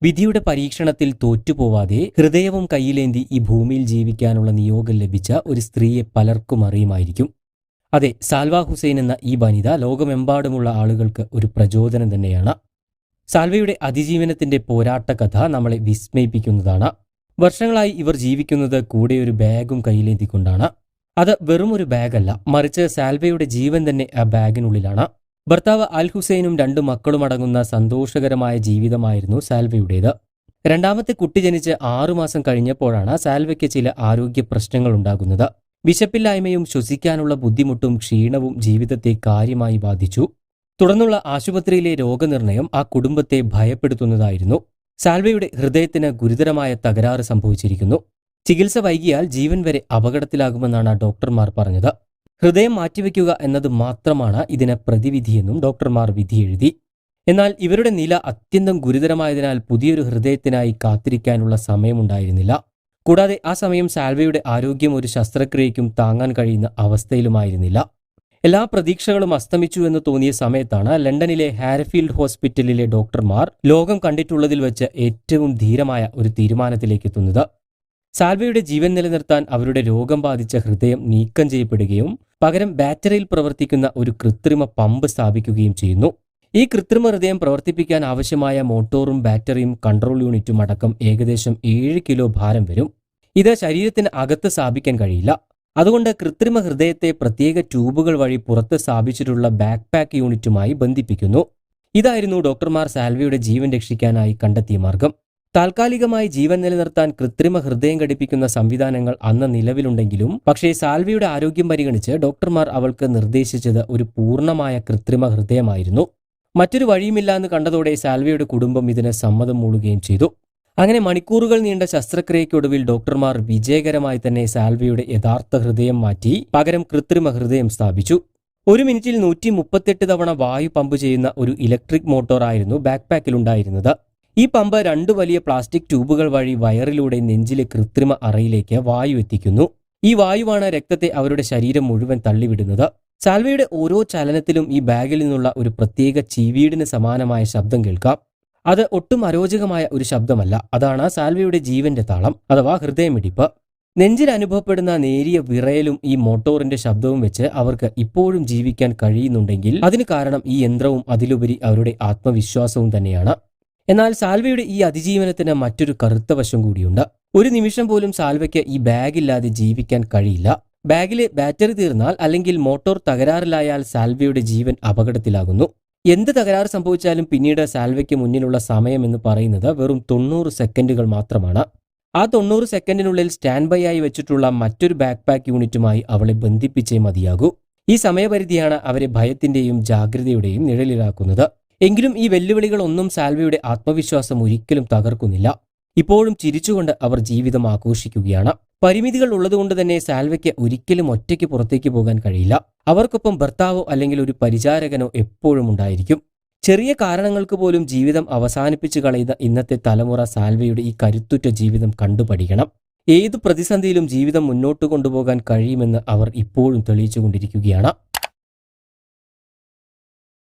വിധിയുടെ പരീക്ഷണത്തിൽ തോറ്റുപോവാതെ ഹൃദയവും കയ്യിലേന്തി ഈ ഭൂമിയിൽ ജീവിക്കാനുള്ള നിയോഗം ലഭിച്ച ഒരു സ്ത്രീയെ പലർക്കും അറിയുമായിരിക്കും. അതെ, സാൽവ ഹുസൈൻ എന്ന ഈ വനിത ലോകമെമ്പാടുമുള്ള ആളുകൾക്ക് ഒരു പ്രചോദനം തന്നെയാണ്. സാൽവയുടെ അതിജീവനത്തിന്റെ പോരാട്ട കഥ നമ്മളെ വിസ്മയിപ്പിക്കുന്നതാണ്. വർഷങ്ങളായി ഇവർ ജീവിക്കുന്നത് കൂടെ ഒരു ബാഗും കയ്യിലേന്തിക്കൊണ്ടാണ്. അത് വെറും ഒരു ബാഗല്ല, മറിച്ച് സാൽവയുടെ ജീവൻ തന്നെ ആ ബാഗിനുള്ളിലാണ്. ഭർത്താവ് അൽ ഹുസൈനും 2 മക്കളും അടങ്ങുന്ന സന്തോഷകരമായ ജീവിതമായിരുന്നു സാൽവയുടേത്. രണ്ടാമത്തെ കുട്ടി ജനിച്ച് 6 മാസം കഴിഞ്ഞപ്പോഴാണ് സാൽവയ്ക്ക് ചില ആരോഗ്യ പ്രശ്നങ്ങൾ ഉണ്ടാകുന്നത്. വിശപ്പില്ലായ്മയും ശ്വസിക്കാനുള്ള ബുദ്ധിമുട്ടും ക്ഷീണവും ജീവിതത്തെ കാര്യമായി ബാധിച്ചു. തുടർന്നുള്ള ആശുപത്രിയിലെ രോഗനിർണയം ആ കുടുംബത്തെ ഭയപ്പെടുത്തുന്നതായിരുന്നു. സാൽവയുടെ ഹൃദയത്തിന് ഗുരുതരമായ തകരാറ് സംഭവിച്ചിരിക്കുന്നു. ചികിത്സ വൈകിയാൽ ജീവൻ വരെ അപകടത്തിലാകുമെന്നാണ് ഡോക്ടർമാർ പറഞ്ഞത്. ഹൃദയം മാറ്റിവെക്കുക എന്നത് മാത്രമാണ് ഇതിന് പ്രതിവിധിയെന്നും ഡോക്ടർമാർ വിധിയെഴുതി. എന്നാൽ ഇവരുടെ നില അത്യന്തം ഗുരുതരമായതിനാൽ പുതിയൊരു ഹൃദയത്തിനായി കാത്തിരിക്കാനുള്ള സമയമുണ്ടായിരുന്നില്ല. കൂടാതെ ആ സമയം സാൽവയുടെ ആരോഗ്യം ഒരു ശസ്ത്രക്രിയയ്ക്കും താങ്ങാൻ കഴിയുന്ന അവസ്ഥയിലുമായിരുന്നില്ല. എല്ലാ പ്രതീക്ഷകളും അസ്തമിച്ചു എന്ന് തോന്നിയ സമയത്താണ് ലണ്ടനിലെ ഹാരഫീൽഡ് ഹോസ്പിറ്റലിലെ ഡോക്ടർമാർ ലോകം കണ്ടിട്ടുള്ളതിൽ വെച്ച് ഏറ്റവും ധീരമായ ഒരു തീരുമാനത്തിലേക്ക് എത്തുന്നത്. സാൽവയുടെ ജീവൻ നിലനിർത്താൻ അവരുടെ രോഗം ബാധിച്ച ഹൃദയം നീക്കം ചെയ്യപ്പെടുകയും പകരം ബാറ്ററിയിൽ പ്രവർത്തിക്കുന്ന ഒരു കൃത്രിമ പമ്പ് സ്ഥാപിക്കുകയും ചെയ്യുന്നു. ഈ കൃത്രിമ ഹൃദയം പ്രവർത്തിപ്പിക്കാൻ ആവശ്യമായ മോട്ടോറും ബാറ്ററിയും കൺട്രോൾ യൂണിറ്റും അടക്കം ഏകദേശം 7 കിലോ ഭാരം വരും. ഇത് ശരീരത്തിന് അകത്ത് സ്ഥാപിക്കാൻ കഴിയില്ല. അതുകൊണ്ട് കൃത്രിമ ഹൃദയത്തെ പ്രത്യേക ട്യൂബുകൾ വഴി പുറത്ത് സ്ഥാപിച്ചിട്ടുള്ള ബാക്ക് പാക്ക് യൂണിറ്റുമായി ബന്ധിപ്പിക്കുന്നു. ഇതായിരുന്നു ഡോക്ടർമാർ സാൽവയുടെ ജീവൻ രക്ഷിക്കാനായി കണ്ടെത്തിയ മാർഗം. താൽക്കാലികമായി ജീവൻ നിലനിർത്താൻ കൃത്രിമ ഹൃദയം ഘടിപ്പിക്കുന്ന സംവിധാനങ്ങൾ അന്ന് നിലവിലുണ്ടെങ്കിലും പക്ഷേ സാൽവയുടെ ആരോഗ്യം പരിഗണിച്ച് ഡോക്ടർമാർ അവൾക്ക് നിർദ്ദേശിച്ചത് ഒരു പൂർണ്ണമായ കൃത്രിമ ഹൃദയമായിരുന്നു. മറ്റൊരു വഴിയുമില്ല എന്ന് കണ്ടതോടെ സാൽവയുടെ കുടുംബം ഇതിന് സമ്മതം മൂളുകയും ചെയ്തു. അങ്ങനെ മണിക്കൂറുകൾ നീണ്ട ശസ്ത്രക്രിയയ്ക്കൊടുവിൽ ഡോക്ടർമാർ വിജയകരമായി തന്നെ സാൽവയുടെ യഥാർത്ഥ ഹൃദയം മാറ്റി പകരം കൃത്രിമ ഹൃദയം സ്ഥാപിച്ചു. 1 മിനിറ്റിൽ 138 തവണ വായു പമ്പ് ചെയ്യുന്ന ഒരു ഇലക്ട്രിക് മോട്ടോറായിരുന്നു ബാക്ക് പാക്കിലുണ്ടായിരുന്നത്. ഈ പമ്പ് 2 വലിയ പ്ലാസ്റ്റിക് ട്യൂബുകൾ വഴി വയറിലൂടെ നെഞ്ചിലെ കൃത്രിമ അറയിലേക്ക് വായു എത്തിക്കുന്നു. ഈ വായുവാണ് രക്തത്തെ അവരുടെ ശരീരം മുഴുവൻ തള്ളിവിടുന്നത്. സാൽവയുടെ ഓരോ ചലനത്തിലും ഈ ബാഗിൽ നിന്നുള്ള ഒരു പ്രത്യേക ചീവീടിന് സമാനമായ ശബ്ദം കേൾക്കാം. അത് ഒട്ടും അരോചകമായ ഒരു ശബ്ദമല്ല, അതാണ് സാൽവയുടെ ജീവന്റെ താളം അഥവാ ഹൃദയമിടിപ്പ്. നെഞ്ചിൽ അനുഭവപ്പെടുന്ന നേരിയ വിറയലും ഈ മോട്ടോറിന്റെ ശബ്ദവും വെച്ച് അവർക്ക് ഇപ്പോഴും ജീവിക്കാൻ കഴിയുന്നുണ്ടെങ്കിൽ അതിന് കാരണം ഈ യന്ത്രവും അതിലുപരി അവരുടെ ആത്മവിശ്വാസവും തന്നെയാണ്. എന്നാൽ സാൽവയുടെ ഈ അതിജീവനത്തിന് മറ്റൊരു കറുത്ത വശം കൂടിയുണ്ട്. ഒരു നിമിഷം പോലും സാൽവയ്ക്ക് ഈ ബാഗില്ലാതെ ജീവിക്കാൻ കഴിയില്ല. ബാഗിലെ ബാറ്ററി തീർന്നാൽ അല്ലെങ്കിൽ മോട്ടോർ തകരാറിലായാൽ സാൽവയുടെ ജീവൻ അപകടത്തിലാകുന്നു. എന്ത് തകരാറ് സംഭവിച്ചാലും പിന്നീട് സാൽവയ്ക്ക് മുന്നിലുള്ള സമയം എന്ന് പറയുന്നത് വെറും 90 സെക്കൻഡുകൾ മാത്രമാണ്. ആ 90 സെക്കൻഡിനുള്ളിൽ സ്റ്റാൻഡ് ബൈ ആയി വെച്ചിട്ടുള്ള മറ്റൊരു ബാക്ക് പാക്ക് യൂണിറ്റുമായി അവളെ ബന്ധിപ്പിച്ചേ മതിയാകൂ. ഈ സമയപരിധിയാണ് അവരെ ഭയത്തിന്റെയും ജാഗ്രതയുടെയും നിഴലിലാക്കുന്നത്. എങ്കിലും ഈ വെല്ലുവിളികളൊന്നും സാൽവയുടെ ആത്മവിശ്വാസം ഒരിക്കലും തകർക്കുന്നില്ല. ഇപ്പോഴും ചിരിച്ചുകൊണ്ട് അവർ ജീവിതം ആഘോഷിക്കുകയാണ്. പരിമിതികൾ ഉള്ളതുകൊണ്ട് തന്നെ സാൽവയ്ക്ക് ഒരിക്കലും ഒറ്റയ്ക്ക് പുറത്തേക്ക് പോകാൻ കഴിയില്ല. അവർക്കൊപ്പം ഭർത്താവോ അല്ലെങ്കിൽ ഒരു പരിചാരകനോ എപ്പോഴും ഉണ്ടായിരിക്കും. ചെറിയ കാരണങ്ങൾക്ക് പോലും ജീവിതം അവസാനിപ്പിച്ചു കളയുന്ന ഇന്നത്തെ തലമുറ സാൽവയുടെ ഈ കരുത്തുറ്റ ജീവിതം കണ്ടുപഠിക്കണം. ഏതു പ്രതിസന്ധിയിലും ജീവിതം മുന്നോട്ട് കൊണ്ടുപോകാൻ കഴിയുമെന്ന് അവർ ഇപ്പോഴും തെളിയിച്ചുകൊണ്ടിരിക്കുകയാണ്.